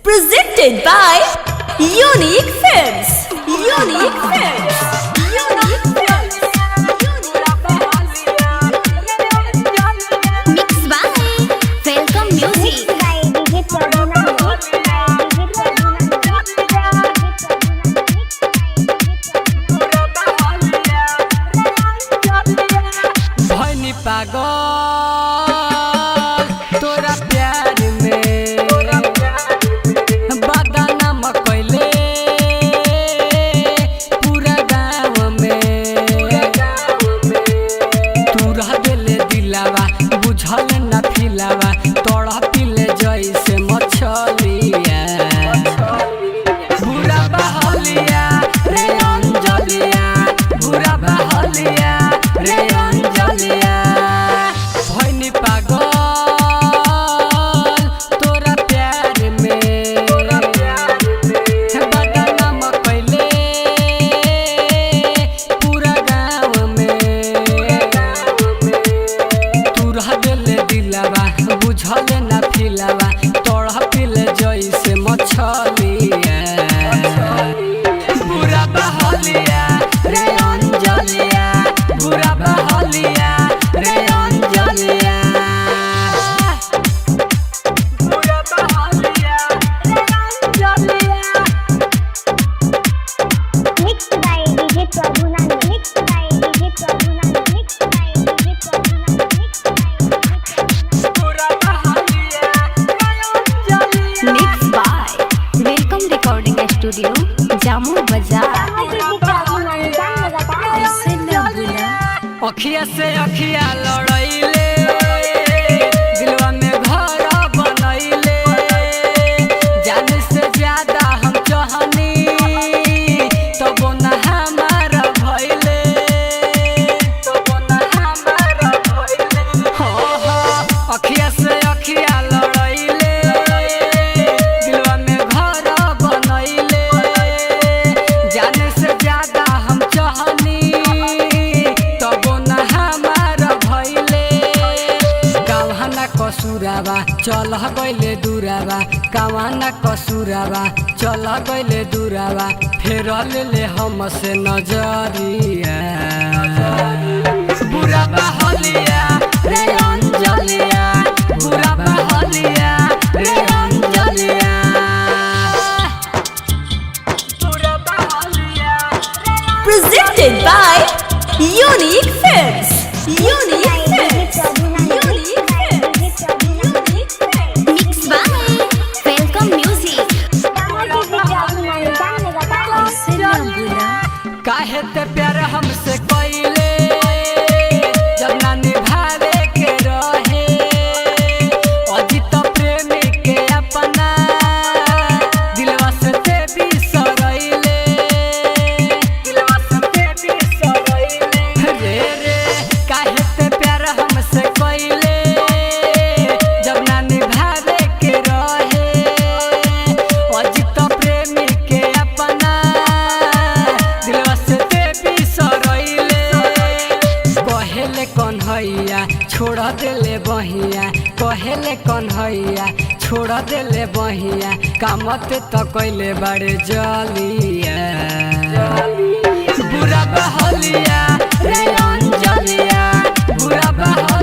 Presented by Unique Films. Unique Films. Unique Films. Mixed by Welcome Music. भइनी पागल तोरा प्यार में बदनाम कइले पूरा गाँव में तू रह गेले दिलावा बुझल न फिलावा तड़पिले जैसे मछलिया बुरा बहलिया रे अंजलिया बुरा बहलिया रे अंजलिया भइनी पागल तोरा प्यार में बदनाम कइले पूरा गाँव में तू रह गेले दिलावा बुझल न फिलावा तड़पिले जैसे मछलिया बुरा बहलिया रे अंजलिया बुरा बहलिया रे अंजलिया बुरा बहलिया रे अंजलिया। Mixed by DJ Prabhunand. Mixed by DJ Prabhunand. Mixed by DJ Prabhunand. Mixed by बुरा बहलिया रे अंजलिया। Mixed by Welcome Recording Studio, Jammu Bazaar. ऐसे न बुला अखिया से अखिया लड़ाइले दिलवा में घर बनैले जाने से ज्यादा हम चाहनी तब न हमारा भइले हो अखिया से अखिया लड़ाइले दिलवा में घर बनैले जाने से ज्यादा हम चाहनी तब न हमारा भइले कावना कसूरावा चल गइले दूरावा कावना कसूरावा चल गइले दूरावा फेर ले हमसे नजरिया बुरा बहलिया रे अंजलिया बुरा बहलिया रे अंजलिया बुरा बहलिया Presented by Unique Films. Unique Films. Unique Films. Unique Films. Mixed by Welcome Music. ऐसे न बुला काहे ते प्यार हमसे कइले जब ना निभावे के रहे अजित प्रेमी के अपना दिलवा से ते बिसरैले रे रे काहे ते प्यार हमसे कइले जब ना निभावे के रहे अजित प्रेमी के अपना दिलवा से ते बिसरैले कहेले कन्हैया छोड़ देले बहिया कहेले कन्हैया छोड़ देले बहिया कामते त कइले बड़े जलिया बुरा बहलिया रे अंजलिया बुरा बहलिया